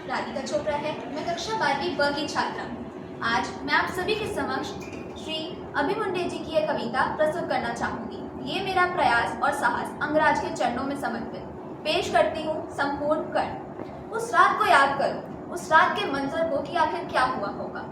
राधिका चोपड़ा है। मैं कक्षा 12वीं ब की छात्रा हूँ। आज मैं आप सभी के समक्ष श्री अभिमन्यु जी की एक कविता प्रस्तुत करना चाहूंगी। ये मेरा प्रयास और साहस अंगराज के चरणों में समर्पित पेश करती हूँ संपूर्ण कर्ण। उस रात को याद करो, उस रात के मंजर को कि आखिर क्या हुआ होगा।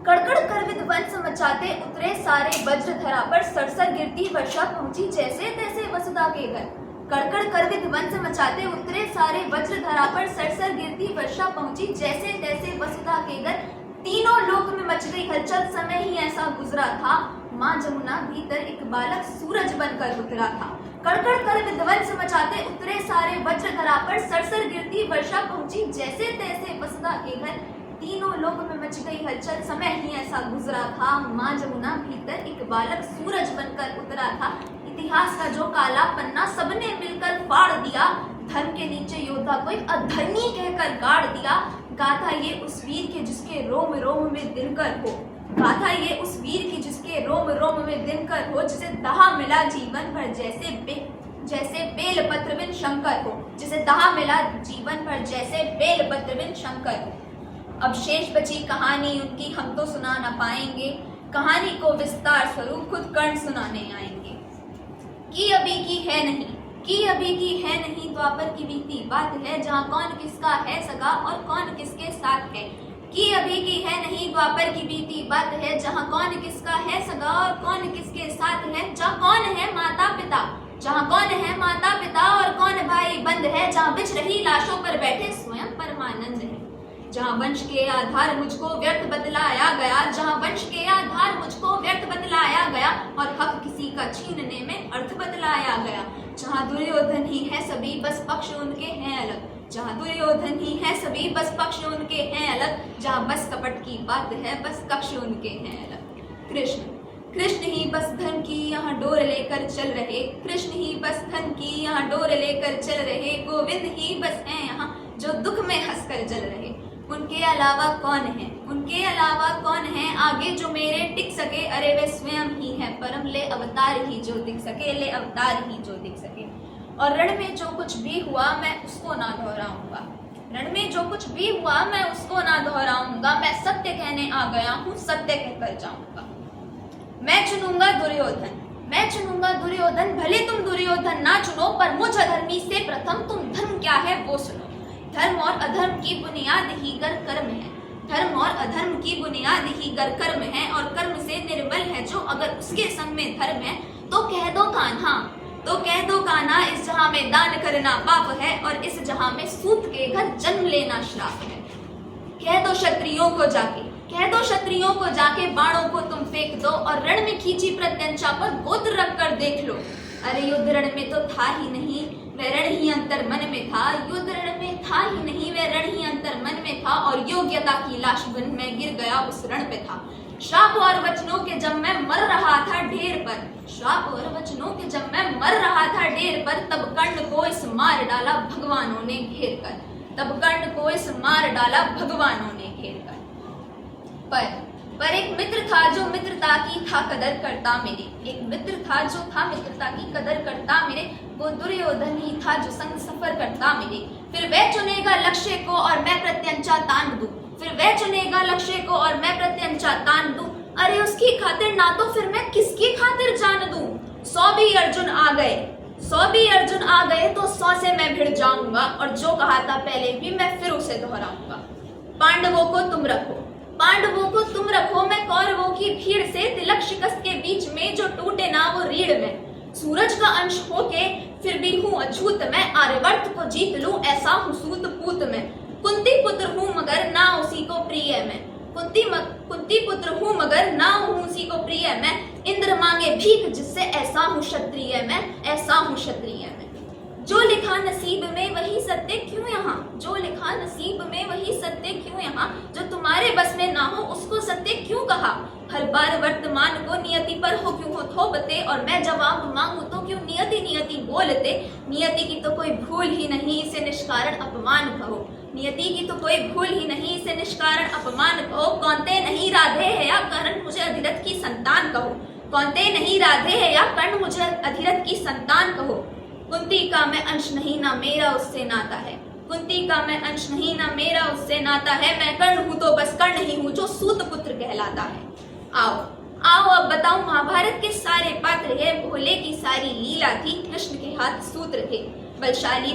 कड़कड़ कर विध्वंस मचाते उतरे सारे वज्रधरा पर सरसर गिरती वर्षा पहुंची जैसे तैसे वसुधा के घर। कड़कड़ कर विध्वंस मचाते उतरे सारे वज्रधरा पर सरसर गिरती वर्षा पहुंची जैसे तैसे वसुधा के घर। तीनों लोक में मच गई हलचल, समय ही ऐसा गुजरा था। माँ जमुना भीतर एक बालक सूरज बनकर उतरा था। कड़कड़ कर विध्वंस मचाते उतरे सारे वज्रधरा पर सरसर गिरती वर्षा पहुंची जैसे तैसे वसुधा के घर। तीनों लोक में मच गई हलचल, समय ही ऐसा गुजरा था। माँ जमुना भीतर एक बालक सूरज बनकर उतरा था। इतिहास का जो काला पन्ना सबने मिलकर फाड़ दिया। धर्म के नीचे योद्धा को एक अधर्मी कहकर गाड़ दिया। गाथा ये उस वीर के जिसके रोम रोम में दिनकर हो। गाथा ये उस वीर की जिसके रोम रोम में दिनकर हो। जिसे दहा मिला जीवन भर जैसे बेल पत्र बिन शंकर हो। जिसे दहा मिला जीवन भर जैसे बेल पत्र बिन शंकर हो। अब शेष बची कहानी उनकी हम तो सुना न पाएंगे। कहानी को विस्तार स्वरूप खुद कर्ण सुनाने आएंगे। कि अभी की है नहीं, कि अभी की है नहीं द्वापर की बीती बात है। जहाँ कौन किसका है सगा और कौन किसके साथ है। कि अभी की है नहीं द्वापर की बीती बात है। जहाँ कौन किसका है सगा और कौन किसके साथ है। जहाँ कौन है माता पिता, जहाँ कौन है माता पिता और कौन भाई बंद है। जहाँ बिछ रही लाशों पर बैठे स्वयं परमानंद है। जहाँ वंश के आधार मुझको व्यर्थ बतलाया गया। जहाँ वंश के आधार मुझको व्यर्थ बतलाया गया और हक किसी का छीनने में अर्थ बतलाया गया। जहाँ दुर्योधन ही है सभी बस पक्ष उनके हैं अलग। जहाँ दुर्योधन ही है सभी बस पक्ष उनके हैं अलग। जहाँ बस कपट की बात है बस कक्ष उनके हैं अलग। कृष्ण ही बस धन की यहाँ डोर लेकर चल रहे। कृष्ण ही बस धन की यहाँ डोर लेकर चल रहे। गोविंद ही बस हैं यहाँ जो दुख में हंसकर जल रहे। उनके अलावा कौन है, उनके अलावा कौन है आगे जो मेरे टिक सके। अरे वे स्वयं ही है परम, ले अवतार ही जो दिख सके। ले अवतार ही जो दिख सके। और रण में जो कुछ भी हुआ मैं उसको ना दोहराऊंगा। रण में जो कुछ भी हुआ मैं उसको ना दोहराऊंगा। मैं सत्य कहने आ गया हूँ, सत्य कहकर जाऊंगा। मैं चुनूंगा दुर्योधन, मैं चुनूंगा दुर्योधन। भले तुम दुर्योधन ना चुनो पर मुझ अधर्मी से प्रथम तुम धर्म क्या है वो सुनो। धर्म और अधर्म की बुनियाद ही गर कर्म है। धर्म और अधर्म की बुनियाद ही गर कर्म है। और कर्म से निर्बल है जो अगर उसके संग में धर्म है। तो कह दो कान्हा, तो कह दो कान्हा इस जहां में दान करना पाप है। और इस जहां में सूत के घर जन्म लेना श्राप है। कह दो क्षत्रियों को जाके, कह दो क्षत्रियों को जाके बाणों को तुम फेंक दो। और रण में खींची प्रत्यंचा पर गोत्र रख कर देख लो। अरे युद्ध रण में तो था ही नहीं, वह रण ही अंतर मन में था। युद्ध रण में था ही नहीं, वह रण ही अंतर मन में था। और योग्यता की लाश बन में गिर गया उस रण पे था। श्राप और वचनों के जब मैं मर रहा था ढेर पर, श्राप और वचनों के जब मैं मर रहा था ढेर पर। तब कर्ण को इस मार डाला भगवानों ने घेर कर। तब कर्ण को इस मार डाला भगवानों ने घेर कर। पर एक मित्र था जो मित्रता की था कदर करता मेरे। एक मित्र था जो था मित्रता की कदर करता मेरे। वो दुर्योधन ही था जो संग सफर करता मेरे। फिर वह चुनेगा लक्ष्य को और मैं प्रत्यंचा तान दूं। फिर वह चुनेगा लक्ष्य को और मैं प्रत्यंचा तान दूं। अरे उसकी खातिर ना तो फिर मैं किसकी खातिर जान दूं। 100 भी अर्जुन आ गए, 100 भी अर्जुन आ गए तो 100 से मैं भिड़ जाऊंगा। और जो कहा था पहले भी मैं फिर उसे दोहराऊंगा। पांडवों को तुम रखो, पांडवों को तुम रखो। मैं कौरवों की भीड़ से तिलक शिकस्त के बीच में जो टूटे ना वो रीढ़ में। सूरज का अंश होके फिर भी हूँ अछूत मैं। आर्यवर्त को जीत लूं ऐसा हूँ सूत पूत में। कुंती पुत्र हूँ मगर ना उसी को प्रिय मैं। कुंती पुत्र हूँ मगर ना हूँ उसी को प्रिय मैं। इंद्र मांगे भीख जिससे ऐसा हूँ क्षत्रिय मैं, ऐसा हूँ क्षत्रिय मैं। जो लिखा नसीब में वही सत्य क्यों यहाँ, जो लिखा नसीब में वही सत्य क्यों यहाँ। जो तुम्हारे बस में ना हो उसको सत्य क्यों कहा। हर बार वर्तमान को नियति पर हो क्यों हो थोपते। और मैं जवाब मांगू तो क्यों नियति नियति बोलते। नियति की तो कोई भूल ही नहीं इसे निष्कारण अपमान कहो। नियति की तो कोई भूल ही नहीं इसे निष्कारण अपमान कहो। कौनते नहीं राधे है या कर्ण मुझे अधिरथ की संतान कहो। कौनते नहीं राधे है या कर्ण मुझे अधिरथ की संतान कहो। कुंती का मैं अंश नहीं ना मेरा उससे नाता है। कुंती का मैं अंश नहीं ना मेरा मुझसे नाता है, मैं कर्ण हूं तो बस कर्ण ही हूं जो सूत पुत्र कहलाता है। आओ आओ अब बताऊं, महाभारत के सारे पात्र है, भोले की सारी लीला थी, कृष्ण के हाथ सूत्र थे, बलशाली